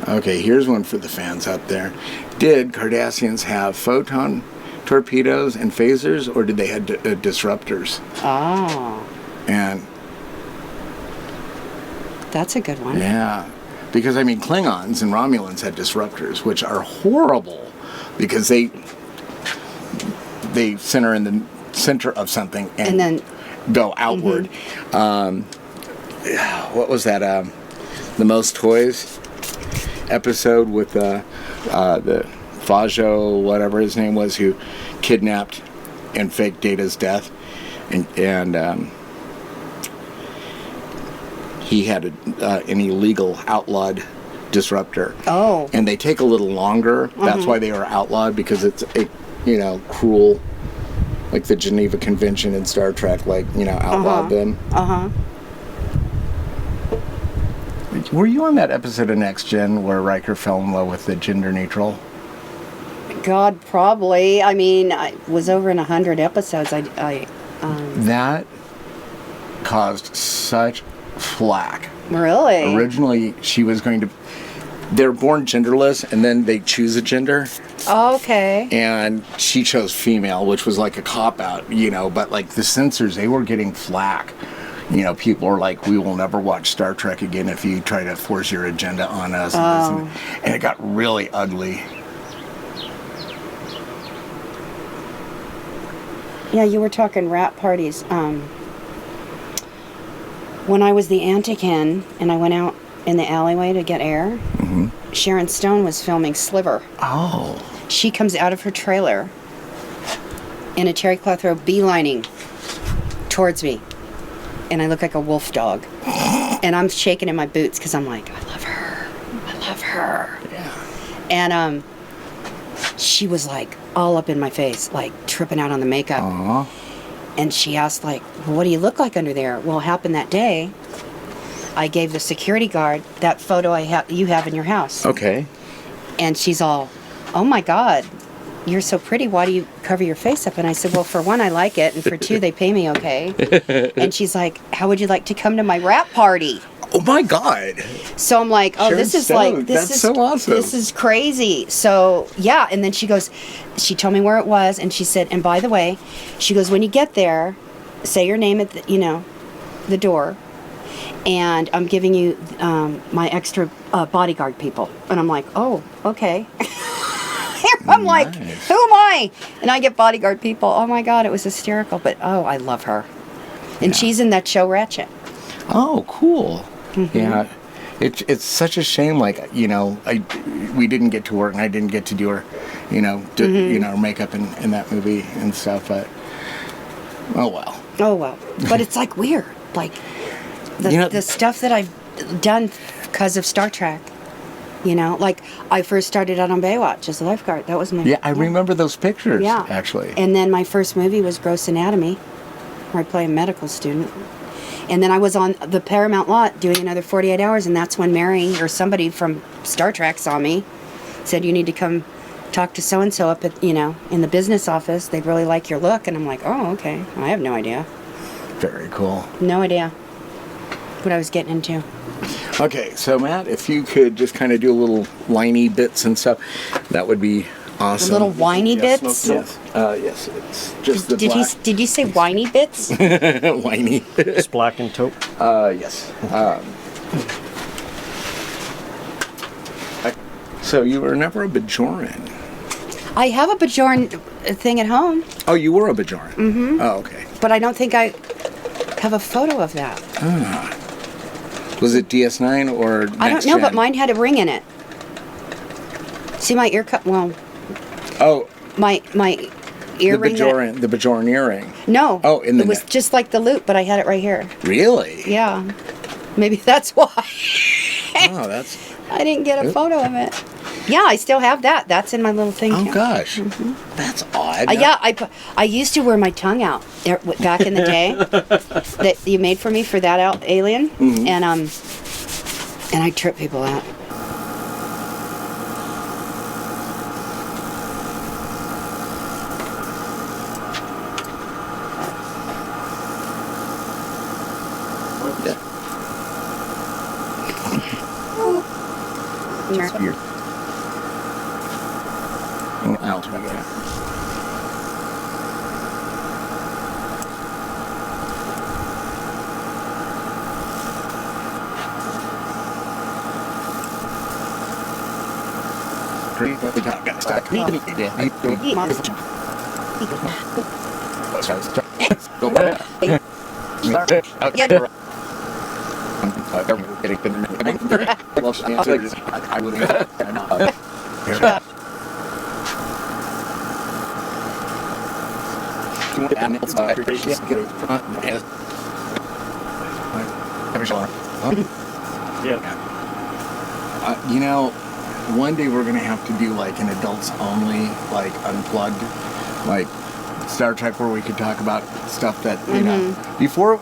Okay, here's one for the fans out there. Did Cardassians have photon torpedoes and phasers, or did they have disruptors? Oh, And that's a good one. yeah, because I mean, Klingons and Romulans had disruptors, which are horrible because they center in the center of something and then go outward. What was that? The Most Toys episode with the Fajo, whatever his name was, who kidnapped and faked Data's death, and he had an illegal outlawed disruptor. Oh. And they take a little longer. That's why they are outlawed, because it's cruel, like the Geneva Convention in Star Trek, like, outlawed them. Were you on that episode of Next Gen where Riker fell in love with the gender neutral? God, probably. I mean, I was over in 100 episodes. That caused such flack. Really? Originally, she was going to they're born genderless, and then they choose a gender. Okay. And she chose female, which was like a cop-out, but like the censors, they were getting flack. People are like, we will never watch Star Trek again if you try to force your agenda on us. And it got really ugly. Yeah, you were talking rap parties. When I was the Antikin and I went out in the alleyway to get air, Sharon Stone was filming Sliver. Oh. She comes out of her trailer in a terry cloth robe, beelining towards me. And I look like a wolf dog. And I'm shaking in my boots because I'm like, I love her. I love her. Yeah. And she was like all up in my face, like tripping out on the makeup. Aww. And she asked, like, well, what do you look like under there? Well, it happened that day. I gave the security guard that photo you have in your house. Okay. And she's all, oh my God, you're so pretty. Why do you cover your face up? And I said, well, for one, I like it. And for two, they pay me okay. And she's like, how would you like to come to my rap party? Oh my God. So I'm like, oh, Sharon this is Stone, like, that's so awesome. This is crazy. So yeah. And then she goes, she told me where it was. And she said, and by the way, she goes, when you get there, say your name at the, the door. And I'm giving you my extra bodyguard people. And I'm like, oh, okay. I'm like, who am I? And I get bodyguard people. Oh my God, it was hysterical. But oh, I love her. And she's in that show Ratchet. Oh, cool. Yeah. It's such a shame, like, we didn't get to work and I didn't get to do her, her makeup in that movie and stuff, but oh well. Oh well. But it's like weird. Like the stuff that I've done because of Star Trek. Like I first started out on Baywatch as a lifeguard. That was my... Yeah, I remember those pictures, actually. And then my first movie was Gross Anatomy, where I play a medical student. And then I was on the Paramount lot doing another 48 hours, and that's when Mary or somebody from Star Trek saw me, said, you need to come talk to so-and-so up at, in the business office. They'd really like your look. And I'm like, oh, okay. I have no idea. Very cool. No idea what I was getting into. Okay, so Matt, if you could just kind of do a little whiny bits and stuff, that would be awesome. Little whiny bits? Yes. Yes, it's just the black. Did you say whiny bits? Whiny. It's black and taupe. Yes. So you were never a Bajoran. I have a Bajoran thing at home. Oh, you were a Bajoran? Mm-hmm. Oh, okay. But I don't think I have a photo of that. Was it DS9 or Next I don't know, Gen? but mine had a ring in it. See my ear cut? Well, oh, my earring. The Bajoran earring. No. Oh, in the it was neck. just like the loop, but I had it right here. Really? Yeah. Maybe that's why. Oh, that's. I didn't get a photo of it. Yeah, I still have that. That's in my little thing. Oh too. Gosh, that's odd. Yeah, I used to wear my tongue out back in the day that you made for me for that alien, and I trip people out. It's weird. Oh, out. Yeah. One day we're gonna have to do like an adults only, like unplugged, like Star Trek, where we could talk about stuff that before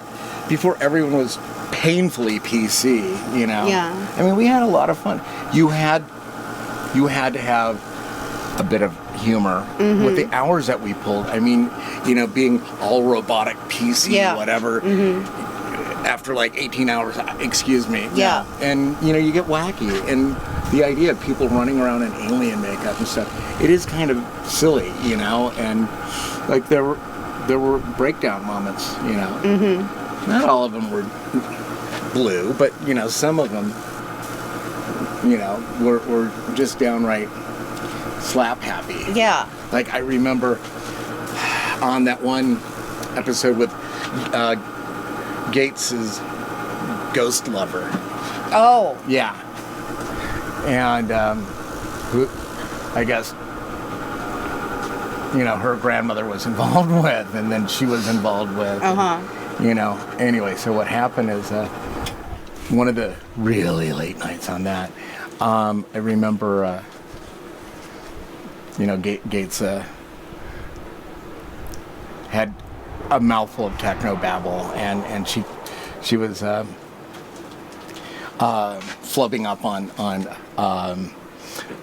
everyone was painfully PC. Yeah. I mean, we had a lot of fun. You had to have a bit of humor with the hours that we pulled. I mean, being all robotic PC, whatever. After like 18 hours, excuse me. Yeah. And you get wacky, and the idea of people running around in alien makeup and stuff, it is kind of silly, you know, and like there were breakdown moments, you know. Mm-hmm. Not all of them were blue, but you know, some of them, you know, were just downright slap happy. Yeah. Like I remember on that one episode with Gates's ghost lover. Oh. Yeah. And who I guess, you know, her grandmother was involved with, and then she was involved with. And, you know, anyway, so what happened is one of the really late nights on that, I remember, you know, Gates had a mouthful of techno babble, and she was flubbing up on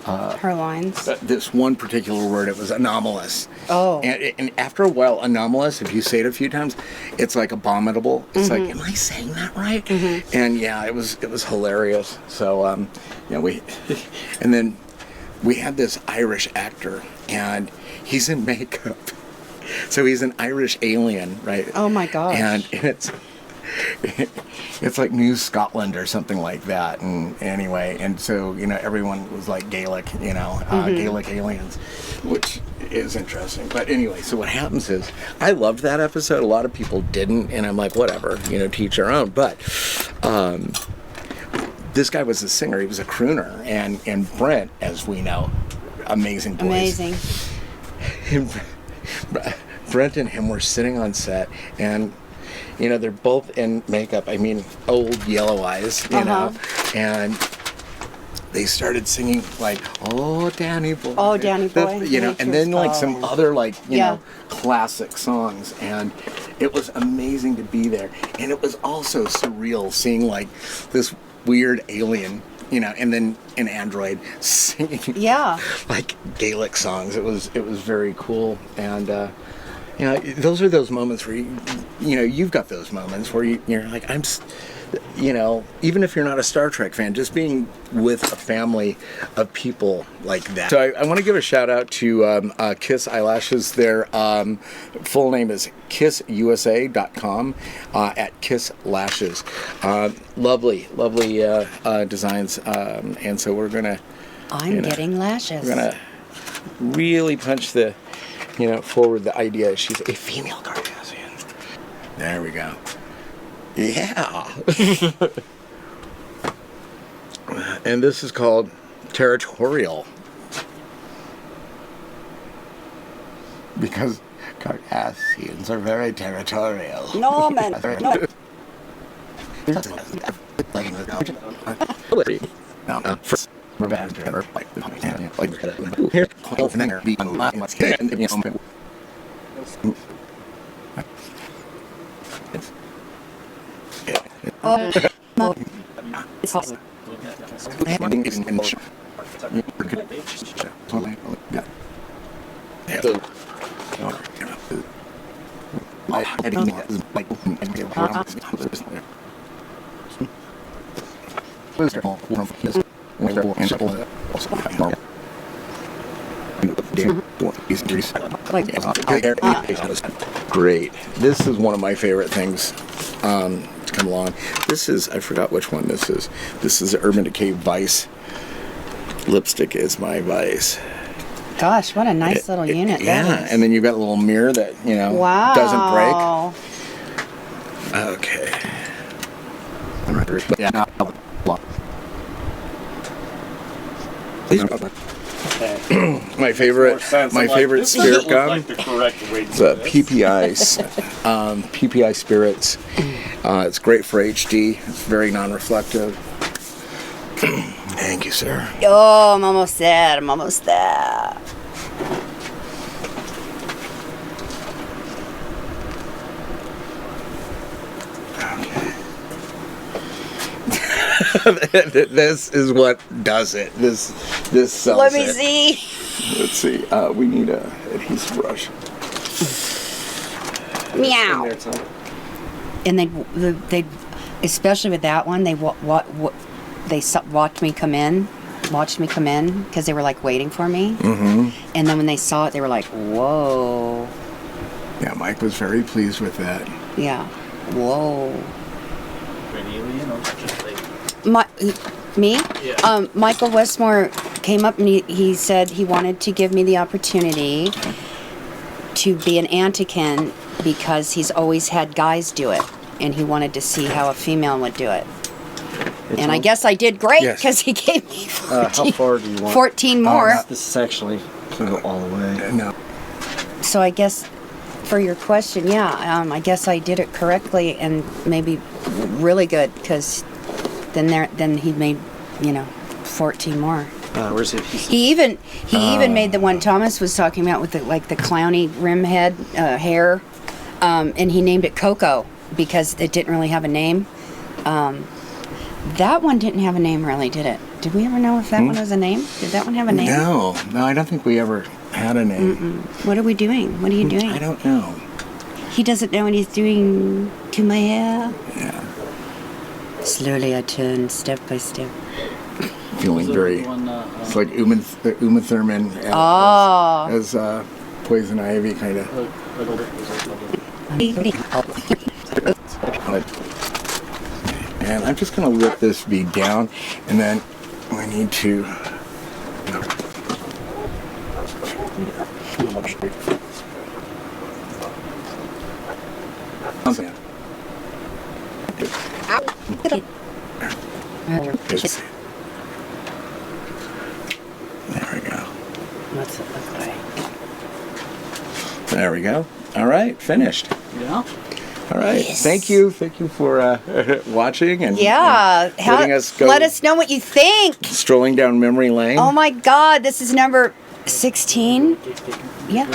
Her lines. this one particular word. It was anomalous. Oh. And after a while, anomalous, if you say it a few times, it's like abominable. It's like, am I saying that right? Mm-hmm. And yeah, it was hilarious. So you know, and then we had this Irish actor, and he's in makeup. So he's an Irish alien, right? Oh my gosh. And it's like New Scotland or something like that. And anyway, and so, you know, everyone was like Gaelic, you know, Gaelic aliens, which is interesting. But anyway, so what happens is, I loved that episode. A lot of people didn't, and I'm like, whatever, you know, to each their own. But this guy was a singer. He was a crooner. And Brent, as we know, amazing voice. Amazing. Brent and him were sitting on set, and you know, they're both in makeup. I mean, old yellow eyes, you know, and they started singing like, "Oh, Danny Boy," Oh, Danny Boy, you know, and then like some other like you Yeah. know, classic songs, and it was amazing to be there, and it was also surreal seeing like this weird alien, you know, and then an android singing, Yeah. like Gaelic songs. It was very cool, and you know, those are those moments where you know, you've got those moments where you're like, you know, even if you're not a Star Trek fan, just being with a family of people like that. So I want to give a shout out to Kiss Eyelashes. Their full name is kissusa.com at Kiss Lashes. Lovely designs. And so we're gonna. I'm getting lashes. We're gonna really punch the, you know, forward the idea. She's a female Cardassian. There we go. Yeah. And this is called Territorial. Because Cardassians are very territorial. No, man. No. It's awesome. Great. This is one of my favorite things to come along. This is, I forgot which one this is. This is Urban Decay Vice. Lipstick is my vice. Gosh, what a nice little unit Yeah, that is. and then you've got a little mirror that, you know, Wow. doesn't break. Okay. Yeah. My favorite spirit gum. It's a PPI Spirits. It's great for HD. It's very non-reflective. Thank you, sir. Oh, I'm almost there. I'm almost there. This is what does it. This sells Let me it. see. Let's see. We need a adhesive brush. Meow. And they, especially with that one, they watched me come in, watched me come in because they were like waiting for me. Mm-hmm. And then when they saw it, they were like, whoa. Yeah, Mike was very pleased with that. Yeah. Whoa. An alien or just like Me? Yeah. Michael Westmore came up and he said he wanted to give me the opportunity to be an Antikin because he's always had guys do it. And he wanted to see how a female would do it. And I guess I did great Yes. because he gave me How far do you want? 14 more. This is actually can go all the way. No. So I guess for your question, yeah, I guess I did it correctly and maybe really good because then he made 14 more. Where's it? He even made the one Thomas was talking about with the clowny rim head hair, and he named it Coco because it didn't really have a name. That one didn't have a name, really, did it? Did we ever know if that one was a name? Did that one have a name? No, I don't think we ever had a name. What are we doing? What are you doing? I don't know. He doesn't know what he's doing to my hair. Yeah. Slowly I turn, step by step. Feeling very. It's like Uma Thurman as Poison Ivy, kind of. And I'm just going to let this be down, and then we need to. There we go. What's it look like? There we go. All right, finished. Yeah. All right. Yes. Thank you for watching and Yeah. and letting us go Let us know what you think. strolling down memory lane. Oh my God, this is number 16. Yeah.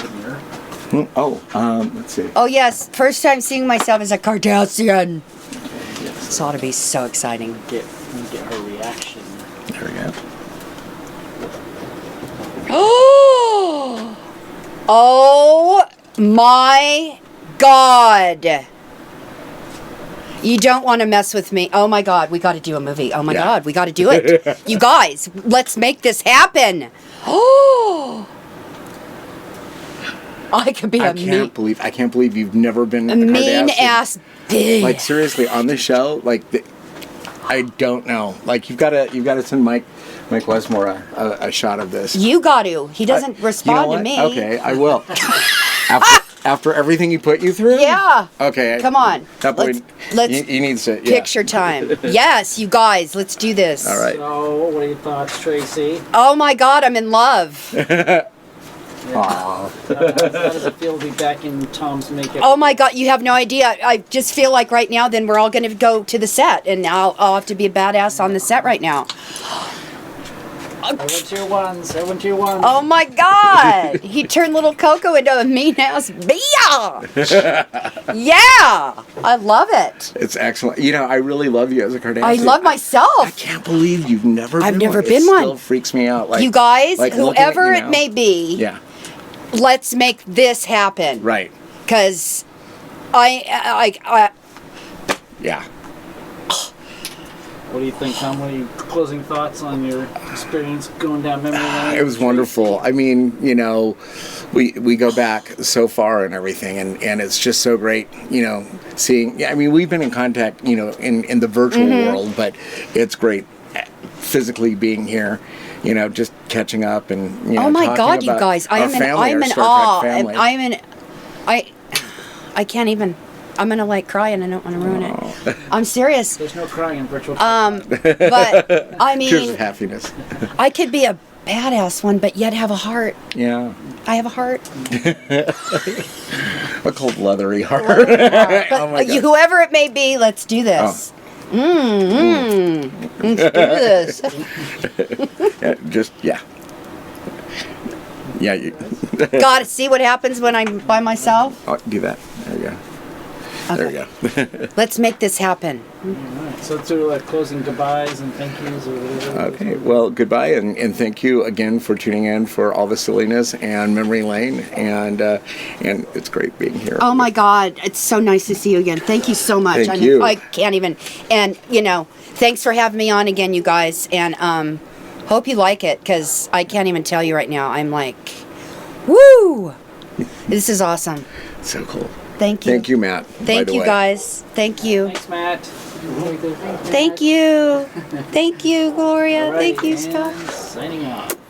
Let's see. Oh yes, first time seeing myself as a Cardassian. This ought to be so exciting. Get her reaction. There we go. Oh my God. You don't want to mess with me. Oh my God, we got to do a movie. Oh my Yeah. God, we got to do it. You guys, let's make this happen. Oh. I could be I can't believe you've never been a mean Kardashian. ass bitch. Like seriously, on the show, I don't know. Like you've got to send Mike Westmore a shot of this. You got to. He doesn't respond You know to what? me. Okay, I will. After everything he put you through? Yeah. Okay. Come on. That boy, Let's he needs to. Yeah. picture time. Yes, you guys, let's do this. All right. So, what are your thoughts, Tracee? Oh my God, I'm in love. Aw. How does it feel to be back in Tom's makeup? Oh my God, you have no idea. I just feel like right now, then we're all going to go to the set, and I'll have to be a badass on the set right now. I went to your ones. I went to your ones. Oh my God, he turned little Coco into a mean ass bitch. Yeah, I love it. It's excellent. I really love you as a Kardashian. I love myself. I can't believe you've never I've been never one. been It one. still freaks me out. Like, You guys, like looking at whoever you it now. may be, Yeah. let's make this happen. Right. Because I Yeah. What do you think, Tom? What are your closing thoughts on your experience going down memory lane? It was wonderful. I mean, we go back so far and everything, and it's just so great, seeing. Yeah, I mean, we've been in contact, in the virtual world, but it's great physically being here. Just catching up and oh my talking God, you about guys! our family, I'm our in Star awe. Trek family. I can't even. I'm gonna cry and I don't want to ruin it. I'm serious. There's no crying in virtual. But I Tears of mean, happiness. I could be a badass one, but yet have a heart. Yeah. I have a heart. A cold leathery heart. But Oh my God. whoever it may be, let's do this. Let's do this. Yeah. Yeah. You Gotta see what happens when I'm by myself. do that. There you go. There we go. Let's make this happen. Alright, so let's do closing goodbyes and thank yous or whatever. Okay, well, goodbye, and thank you again for tuning in for all the silliness and memory lane, and it's great being here. Oh my God, it's so nice to see you again. Thank you so much. Thank you. I can't even. And thanks for having me on again, you guys. And Hope you like it, because I can't even tell you right now. I'm like, woo! This is awesome. So cool. Thank you. Thank you, Matt. Thank you, guys. Thank you. Thanks, Matt. Thank you. Thank you, Gloria. Alrighty, Thank you, and Scott. signing off.